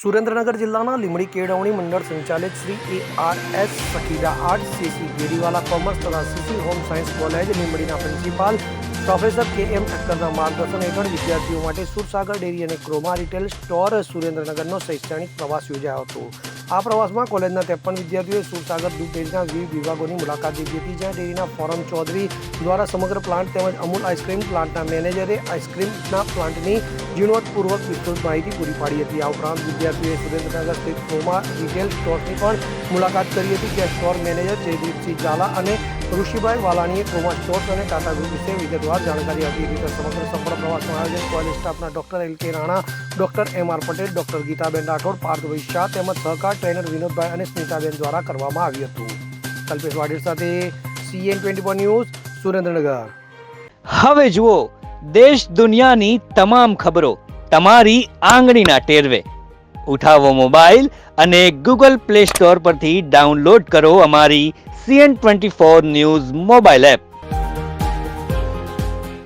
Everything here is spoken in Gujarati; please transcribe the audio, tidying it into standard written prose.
સુરેન્દ્રનગર જિલ્લાના લીંબડી કેળવણી મંડળ સંચાલિત Shri ARS Sakhida art CC Geriwala commerce તથા CC હોમ સાયન્સ કોલેજ લીંબડીના પ્રિન્સિપાલ પ્રોફેસર KM ઠક્કરના માર્ગદર્શન હેઠળ વિદ્યાર્થીઓ માટે સુરસાગર ડેરી અને ક્રોમા રિટેલ સ્ટોર સુરેન્દ્રનગરનો શૈક્ષણિક પ્રવાસ યોજાયો હતો। આ પ્રવાસમાં કોલેજના 53 વિદ્યાર્થીઓએ સુરસાગર દૂધ ડેરીના વિવિધ વિભાગોની મુલાકાત લીધી હતી, જ્યાં ડેરીના ફોરમ ચૌધરી દ્વારા સમગ્ર પ્લાન્ટ તેમજ અમૂલ આઈસ્ક્રીમ પ્લાન્ટના મેનેજરે આઈસ્ક્રીમના પ્લાન્ટની ઝીણવટપૂર્વક વિસ્તૃત માહિતી પૂરી પાડી હતી। આ ઉપરાંત વિદ્યાર્થીઓએ સુરેન્દ્રનગર સ્થિત ક્રોમા રિટેલ સ્ટોરની પણ મુલાકાત કરી હતી, જ્યાં સ્ટોર મેનેજર જયદીપસિંહ ઝાલા અને ઋષિભાઈ વાલાણીએ ક્રોમા સ્ટોર્સ અને ટાટા ગ્રુપ વિશે વિગતવાર જાણકારી આપી હતી। સમગ્ર સફળ પ્રવાસનું આયોજન કોલેજ સ્ટાફના doctor LK Rana, doctor MR Patel, doctor Geetaben Rathod, Parthbhai Shah તેમજ સહકાર ટ્રેનર વિનોદભાઈ અને સ્મિતાબેન દ્વારા કરવામાં આવ્યું હતું। કલ્પેશ વાડેર સાથે CN24 ન્યૂઝ સુરેન્દ્રનગર। હવે જુઓ દેશ દુનિયાની તમામ ખબરો તમારી આંગળીના ટેરવે। ઉઠાવો મોબાઈલ અને Google Play Store પરથી ડાઉનલોડ કરો અમારી CN24 ન્યૂઝ મોબાઈલ એપ।